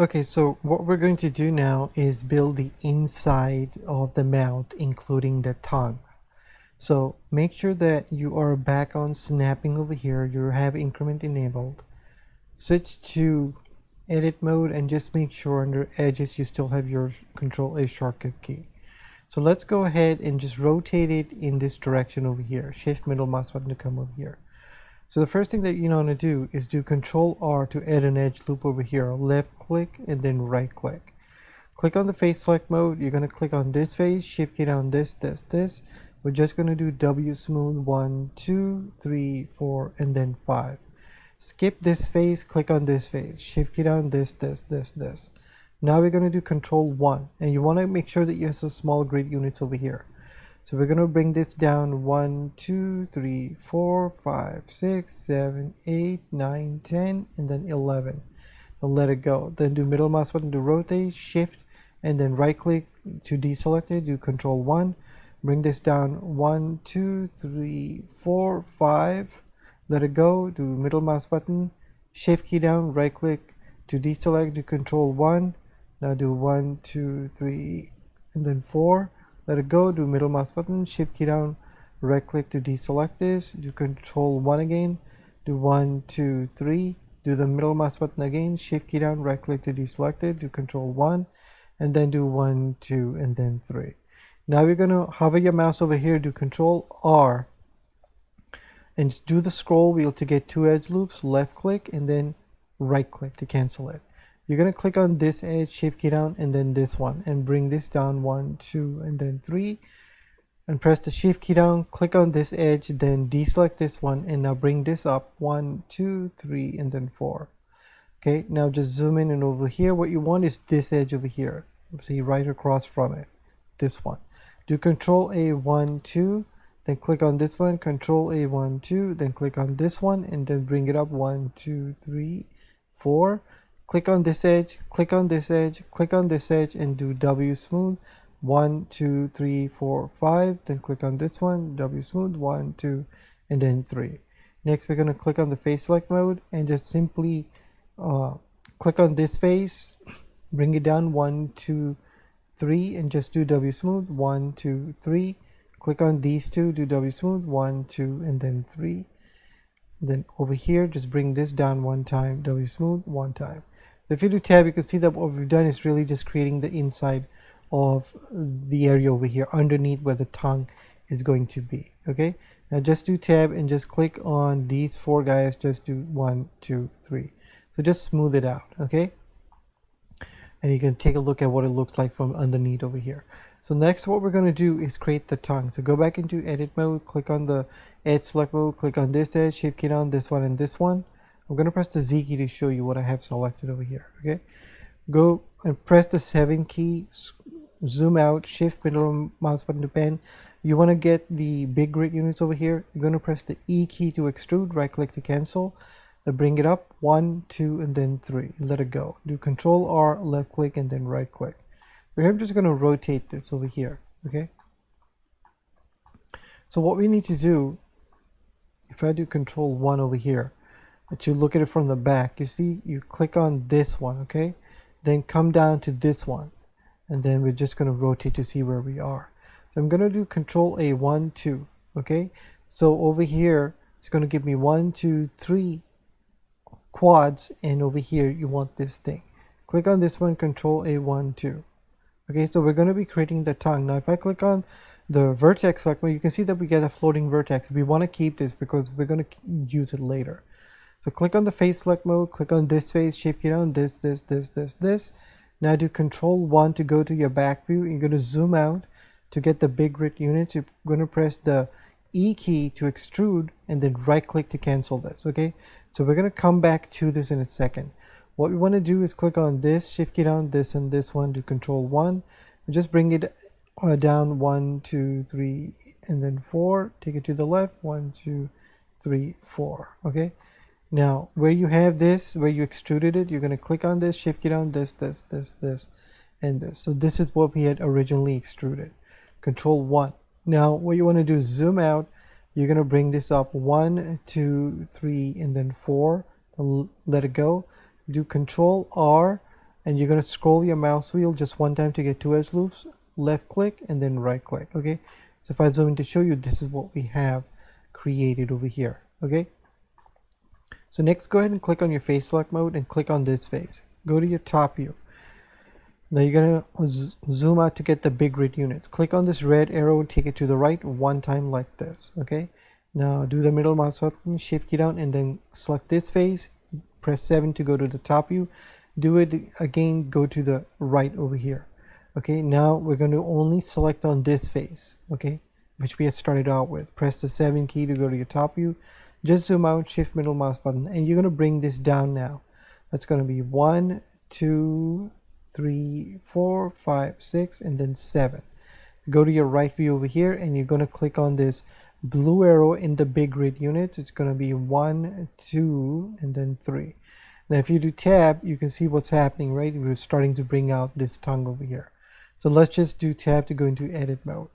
Okay, so what we're going to do now is build the inside of the mount, including the tongue. So make sure that you are back on snapping over here. You have increment enabled. Switch to edit mode and just make sure under edges you still have your control A shortcut key. So let's go ahead and just rotate it in this direction over here. Shift middle mouse button to come over here. So the first thing that you want to do is do Control R to add an edge loop over here. Left click and then right click. Click on the face select mode. You're going to click on this face, shift key down this. We're just going to do W smooth 1, 2, 3, 4, and then 5. Skip this face, click on this face, shift key down this. Now we're going to do Control 1, and you want to make sure that you have some small grid units over here. So we're going to bring this down 1, 2, 3, 4, 5, 6, 7, 8, 9, 10, and then 11. And let it go. Then do middle mouse button to rotate, shift, and then right click to deselect it. Do Control 1. Bring this down 1, 2, 3, 4, 5. Let it go. Do middle mouse button, shift key down, right click to deselect. Do Control 1. Now do 1, 2, 3, and then 4. Let it go. Do middle mouse button, shift key down, right click to deselect this. Do Control 1 again. Do 1, 2, 3. Do the middle mouse button again, shift key down, right click to deselect it. Do Control 1, and then do 1, 2, and then 3. Now we're going to hover your mouse over here, do Control R, and do the scroll wheel to get two edge loops. Left click and then right click to cancel it. You're going to click on this edge, shift key down, and then this one, and bring this down 1, 2, and then 3, and press the shift key down, click on this edge, then deselect this one, and now bring this up 1, 2, 3, and then 4. Okay, now just zoom in, and over here what you want is this edge over here. See, right across from it, this one. Do Control A 1, 2, then click on this one, Control A 1, 2, then click on this one, and then bring it up 1, 2, 3, 4. Click on this edge, click on this edge, click on this edge, and do W smooth 1, 2, 3, 4, 5. Then click on this one, W smooth 1, 2, and then 3. Next, we're going to click on the face select mode and just simply click on this face, bring it down 1, 2, 3, and just do W smooth 1, 2, 3. Click on these two, do W smooth 1, 2, and then 3. Then over here, just bring this down one time, W smooth one time. So if you do tab, you can see that what we've done is really just creating the inside of the area over here underneath where the tongue is going to be. Okay, now just do tab and just click on these four guys. Just do 1, 2, 3. So just smooth it out. Okay, and you can take a look at what it looks like from underneath over here. So next, what we're going to do is create the tongue. So go back into edit mode, click on the edge select mode, click on this edge, shift key down this one and this one. I'm going to press the Z key to show you what I have selected over here. Okay, go and press the 7 key, zoom out, shift middle mouse button to pen. You want to get the big grid units over here. You're going to press the E key to extrude, right click to cancel. Then bring it up 1, 2, and then 3. Let it go. Do Control R, left click, and then right click. We're just going to rotate this over here. Okay, so what we need to do, if I do Control 1 over here, that you look at it from the back, you see you click on this one. Okay, then come down to this one, and then we're just going to rotate to see where we are. So I'm going to do Control A 1, 2. Okay, so over here it's going to give me 1, 2, 3 quads, and over here you want this thing. Click on this one, Control A 1, 2. Okay, so we're going to be creating the tongue. Now if I click on the vertex select mode, you can see that we get a floating vertex. We want to keep this because we're going to use it later. So click on the face select mode, click on this face, shift key down this. Now do Control 1 to go to your back view. You're going to zoom out to get the big grid units. You're going to press the E key to extrude and then right click to cancel this. Okay, so we're going to come back to this in a second. What we want to do is click on this, shift key down this and this one, do Control 1, and just bring it down 1, 2, 3, and then 4. Take it to the left, 1, 2, 3, 4. Okay, now where you have this, where you extruded it, you're going to click on this, shift key down this, and this. So this is what we had originally extruded. Control 1. Now what you want to do is zoom out. You're going to bring this up 1, 2, 3, and then 4. Let it go. Do Control R, and you're going to scroll your mouse wheel just one time to get two edge loops, left click and then right click. Okay, so if I zoom in to show you, this is what we have created over here. Okay, so next go ahead and click on your face select mode and click on this face. Go to your top view. Now you're going to zoom out to get the big grid units. Click on this red arrow and take it to the right one time like this. Okay, now do the middle mouse button, shift key down, and then select this face, press 7 to go to the top view. Do it again, go to the right over here. Okay, now we're going to only select on this face, okay, which we had started out with. Press the 7 key to go to your top view. Just zoom out, shift middle mouse button, and you're going to bring this down now. That's going to be 1, 2, 3, 4, 5, 6, and then 7. Go to your right view over here, and you're going to click on this blue arrow in the big grid units. It's going to be 1, 2, and then 3. Now if you do tab, you can see what's happening, right? We're starting to bring out this tongue over here. So let's just do tab to go into edit mode.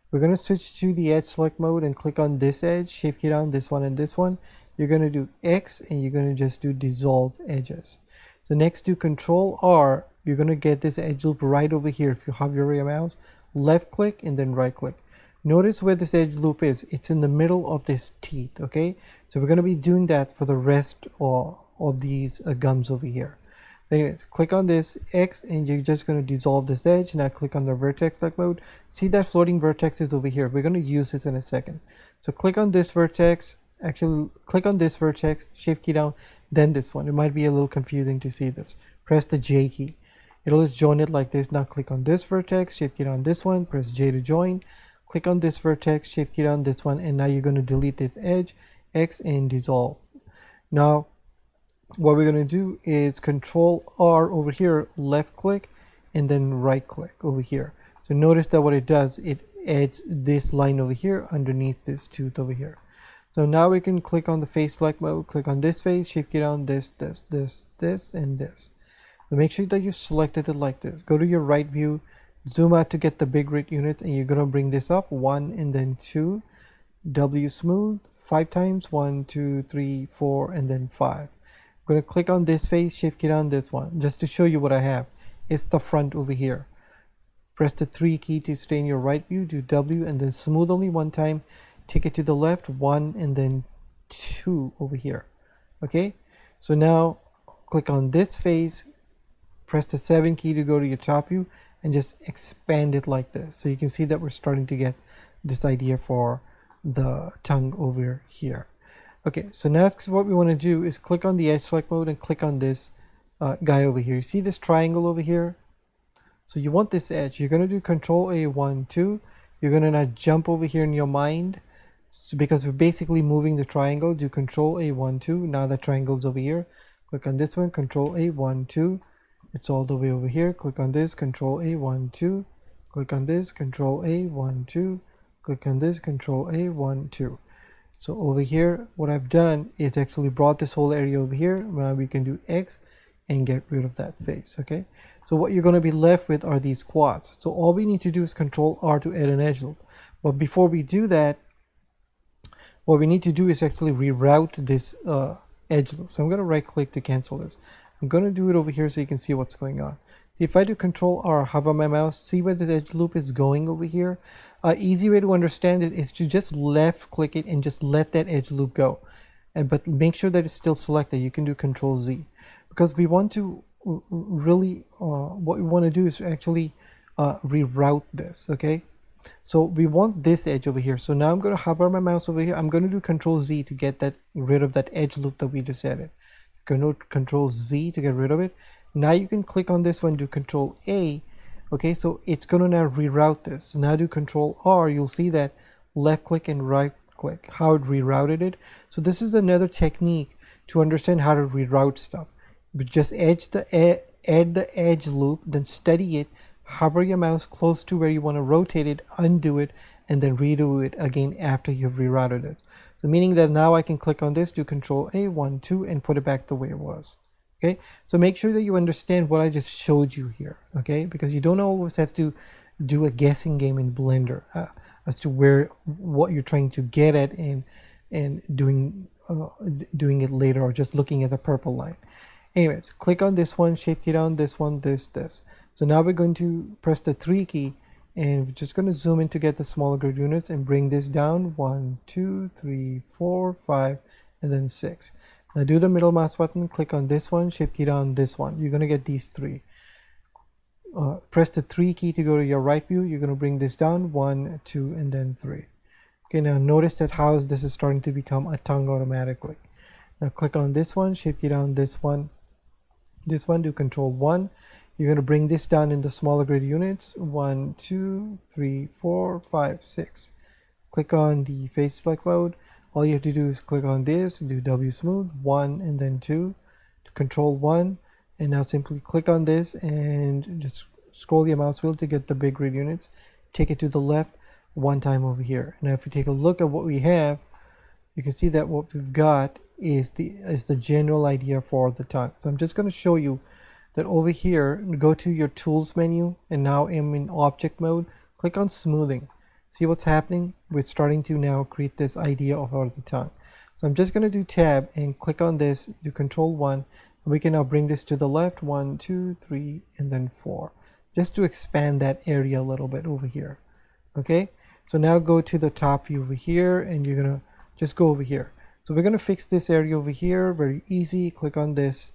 We're going to switch to the edge select mode and click on this edge, shift key down, this one and this one. You're going to do X and you're going to just do dissolve edges. So next do Control R, you're going to get this edge loop right over here. If you hover your mouse, left click and then right click. Notice where this edge loop is. It's in the middle of this teeth, okay? So we're going to be doing that for the rest of these gums over here. Anyways, click on this X and you're just going to dissolve this edge. Now click on the vertex select mode. See that floating vertex is over here. We're going to use this in a second. So click on this vertex, actually click on this vertex, shift key down, then this one. It might be a little confusing to see this. Press the J key. It'll just join it like this. Now click on this vertex, shift key down this one, press J to join. Click on this vertex, shift key down this one, and now you're going to delete this edge, X and dissolve. Now what we're going to do is Control R over here, left click and then right click over here. So notice that what it does, it adds this line over here underneath this tooth over here. So now we can click on the face select mode, click on this face, shift key down this, and this. So make sure that you selected it like this. Go to your right view, zoom out to get the big grid units, and you're going to bring this up 1 and then 2, W smooth 5 times, 1, 2, 3, 4, and then 5. I'm going to click on this face, shift key down this one, just to show you what I have. It's the front over here. Press the 3 key to stay in your right view, do W and then smooth only one time, take it to the left, 1 and then 2 over here. Okay, so now click on this face, press the 7 key to go to your top view and just expand it like this. So you can see that we're starting to get this idea for the tongue over here. Okay, so next what we want to do is click on the edge select mode and click on this guy over here. You see this triangle over here? So you want this edge. You're going to do Control A, 1, 2. You're going to now jump over here in your mind. So because we're basically moving the triangle, do Control A, 1, 2. Now the triangle's over here. Click on this one, Control A, 1, 2. It's all the way over here. Click on this, Control A, 1, 2. Click on this, Control A, 1, 2. Click on this, Control A, 1, 2. So over here, what I've done is actually brought this whole area over here. Now we can do X and get rid of that face, okay? So what you're going to be left with are these quads. So all we need to do is Control R to add an edge loop. But before we do that, what we need to do is actually reroute this edge loop. So I'm going to right click to cancel this. I'm going to do it over here so you can see what's going on. So if I do Control R, hover my mouse, see where this edge loop is going over here. Easy way to understand it is to just left click it and just let that edge loop go. But make sure that it's still selected. You can do Control Z because we want to really what we want to do is actually reroute this. Okay, so we want this edge over here. So now I'm going to hover my mouse over here. I'm going to do Control Z to get that rid of that edge loop that we just added. Control Z to get rid of it. Now you can click on this one, do Control A. Okay, so it's going to now reroute this. So now do Control R. You'll see that left click and right click how it rerouted it. So this is another technique to understand how to reroute stuff. But just add the edge loop, then study it, hover your mouse close to where you want to rotate it, undo it, and then redo it again after you've rerouted it. So meaning that now I can click on this, do Control A, 1, 2, and put it back the way it was. Okay, so make sure that you understand what I just showed you here, okay, because you don't always have to do a guessing game in Blender as to what you're trying to get at and doing it later or just looking at the purple line. Anyways, click on this one, shift key down, this one, this. So now we're going to press the 3 key, and we're just going to zoom in to get the smaller grid units and bring this down 1, 2, 3, 4, 5, and then 6. Now do the middle mouse button, click on this one, shift key down, this one. You're going to get these 3. Press the 3 key to go to your right view. You're going to bring this down 1, 2, and then 3. Okay, now notice that how this is starting to become a tongue automatically. Now click on this one, shift key down, this one, do control 1. You're going to bring this down in the smaller grid units 1, 2, 3, 4, 5, 6. Click on the face select mode. All you have to do is click on this, do W smooth 1 and then 2, control 1, and now simply click on this and just scroll your mouse wheel to get the big grid units. Take it to the left one time over here. Now if you take a look at what we have, you can see that what we've got is the general idea for the tongue. So I'm just going to show you that over here, go to your tools menu, and now I'm in object mode. Click on smoothing. See what's happening? We're starting to now create this idea of the tongue. So I'm just going to do tab and click on this, do control 1, and we can now bring this to the left 1, 2, 3, and then 4, just to expand that area a little bit over here. Okay, so now go to the top view over here, and you're gonna just go over here. So we're gonna fix this area over here, very easy. Click on this.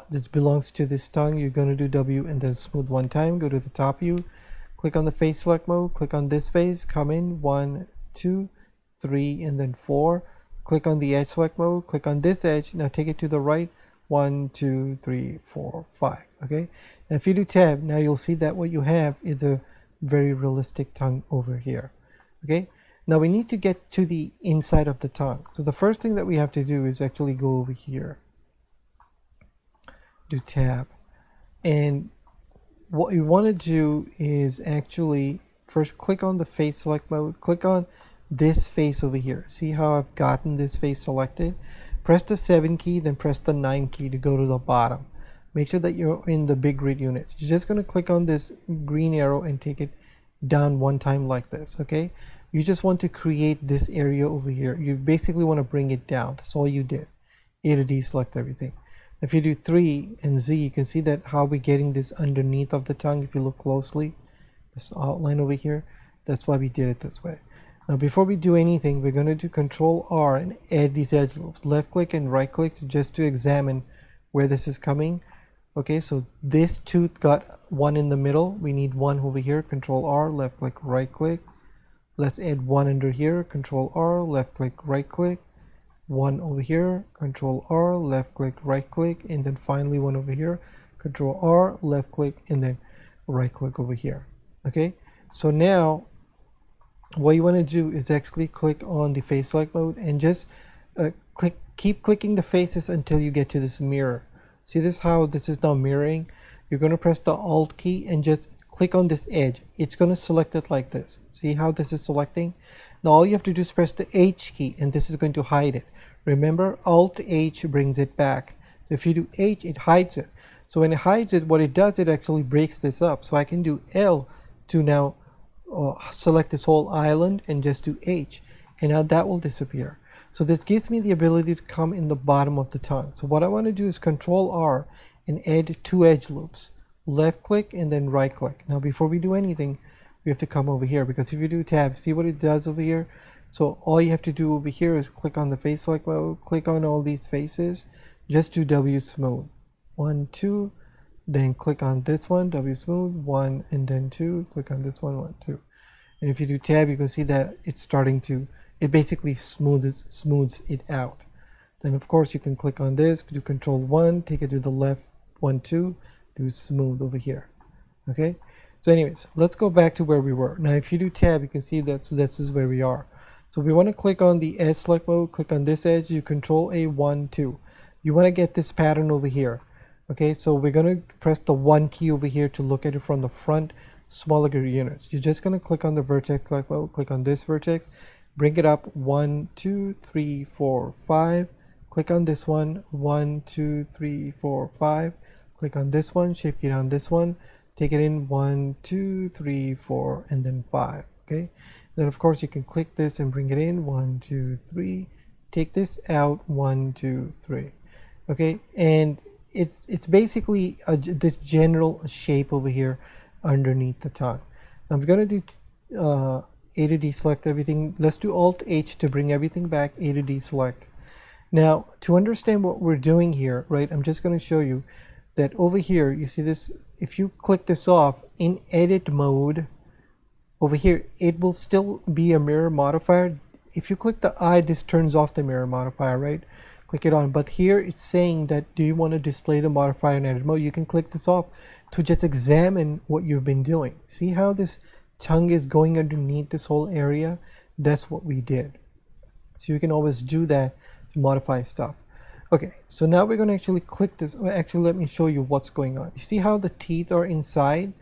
This belongs to this tongue. You're gonna do W and then smooth one time. Go to the top view, click on the face select mode, click on this face, come in 1, 2, 3, and then 4. Click on the edge select mode, click on this edge. Now take it to the right 1, 2, 3, 4, 5. Okay, now if you do tab, now you'll see that what you have is a very realistic tongue over here. Okay, now we need to get to the inside of the tongue. So the first thing that we have to do is actually go over here, do tab, and what you want to do is actually first click on the face select mode, click on this face over here. See how I've gotten this face selected? Press the 7 key, then press the 9 key to go to the bottom. Make sure that you're in the big grid units. You're just going to click on this green arrow and take it down one time like this. Okay, you just want to create this area over here. You basically want to bring it down. That's all you did. A to D, select everything. If you do 3 and Z, you can see that how we're getting this underneath of the tongue. If you look closely, this outline over here, that's why we did it this way. Now before we do anything, we're going to do control R and add these edge loops. Left click and right click just to examine where this is coming. Okay, so this tooth got one in the middle. We need one over here. Control R, left click, right click. Let's add one under here. Control R, left click, right click. One over here. Control R, left click, right click, and then finally one over here. Control R, left click, and then right click over here. Okay, so now what you want to do is actually click on the face select mode and just keep clicking the faces until you get to this mirror. See this, how this is now mirroring? You're going to press the Alt key and just click on this edge. It's going to select it like this. See how this is selecting? Now all you have to do is press the H key, and this is going to hide it. Remember, Alt H brings it back. So if you do H, it hides it. So when it hides it, what it does, it actually breaks this up. So I can do L to now select this whole island and just do H, and now that will disappear. So this gives me the ability to come in the bottom of the tongue. So what I want to do is Control R and add 2 edge loops. Left click and then right click. Now before we do anything, we have to come over here, because if you do tab, see what it does over here? So all you have to do over here is click on the face select mode, click on all these faces, just do W smooth. 1, 2, then click on this one, W smooth, 1, and then 2, click on this one, 1, 2. And if you do tab, you can see that it's starting to, it basically smooths it out. Then of course you can click on this, do Control 1, take it to the left, 1, 2, do smooth over here. Okay, so anyways, let's go back to where we were. Now if you do tab, you can see that, so this is where we are. So we want to click on the edge select mode, click on this edge, you Control A, 1, 2. You want to get this pattern over here. Okay, so we're going to press the 1 key over here to look at it from the front, smaller grid units. You're just going to click on the vertex select mode, click on this vertex, bring it up 1, 2, 3, 4, 5. Click on this one, 1, 2, 3, 4, 5. Click on this one, shift key down this one, take it in 1, 2, 3, 4, and then 5. Okay, then of course you can click this and bring it in 1, 2, 3. Take this out 1, 2, 3. Okay, and it's basically this general shape over here underneath the tongue. I'm gonna do A to deselect everything. Let's do Alt H to bring everything back. A to deselect. Now, to understand what we're doing here, right, I'm just going to show you that over here, you see this, if you click this off in edit mode, over here, it will still be a mirror modifier. If you click the I, this turns off the mirror modifier, right? Click it on. But here it's saying that, do you want to display the modifier in edit mode? You can click this off to just examine what you've been doing. See how this tongue is going underneath this whole area? That's what we did. So you can always do that to modify stuff. Okay, so now we're going to actually click this. Actually, let me show you what's going on. You see how the teeth are inside?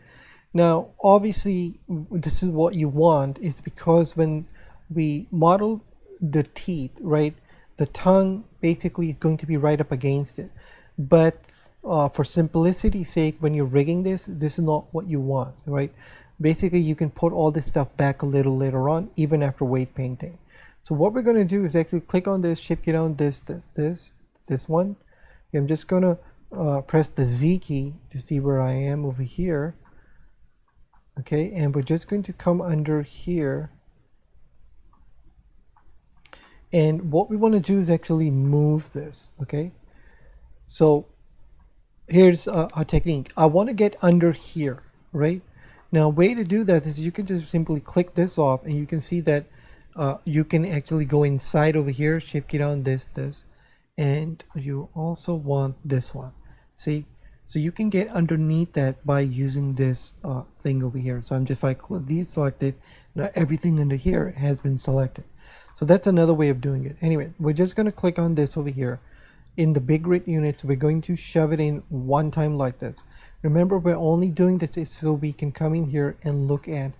Now, obviously, this is what you want, is because when we model the teeth, right, the tongue basically is going to be right up against it. But for simplicity's sake, when you're rigging this, this is not what you want, right? Basically, you can put all this stuff back a little later on, even after weight painting. So what we're going to do is actually click on this, shift key down, this one. I'm just going to press the Z key to see where I am over here. Okay, and we're just going to come under here. And what we want to do is actually move this, okay? So here's a technique. I want to get under here, right? Now, way to do that is you can just simply click this off, and you can see that you can actually go inside over here, shift key down, this, and you also want this one. See, so you can get underneath that by using this thing over here. So I'm just, if I click these selected, now everything under here has been selected. So that's another way of doing it. Anyway, we're just going to click on this over here. In the big grid units, we're going to shove it in one time like this. Remember, we're only doing this so we can come in here and look at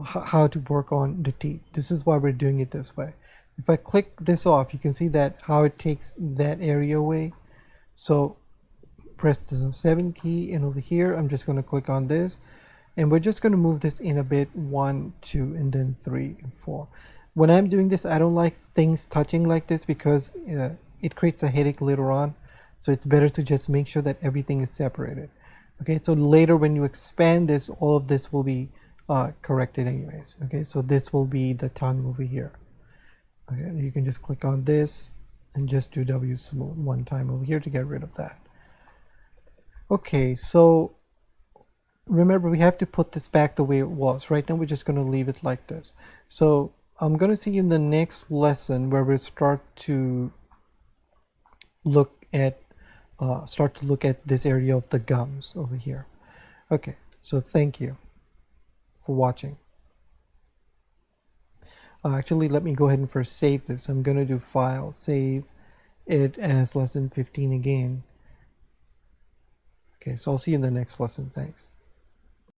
how to work on the teeth. This is why we're doing it this way. If I click this off, you can see that how it takes that area away. So press the 7 key, and over here I'm just going to click on this, and we're just going to move this in a bit, 1, 2, and then 3 and 4. When I'm doing this, I don't like things touching like this because it creates a headache later on. So it's better to just make sure that everything is separated. Okay, so later when you expand this, all of this will be corrected anyways. Okay, so this will be the tongue over here. Okay, you can just click on this and just do W smooth one time over here to get rid of that. Okay, so remember, we have to put this back the way it was. Right now we're just going to leave it like this. So I'm going to see you in the next lesson where we start to look at this area of the gums over here. Okay, so thank you for watching. Actually, let me go ahead and first save this. I'm going to do File, save it as lesson 15 again. Okay, so I'll see you in the next lesson. Thanks.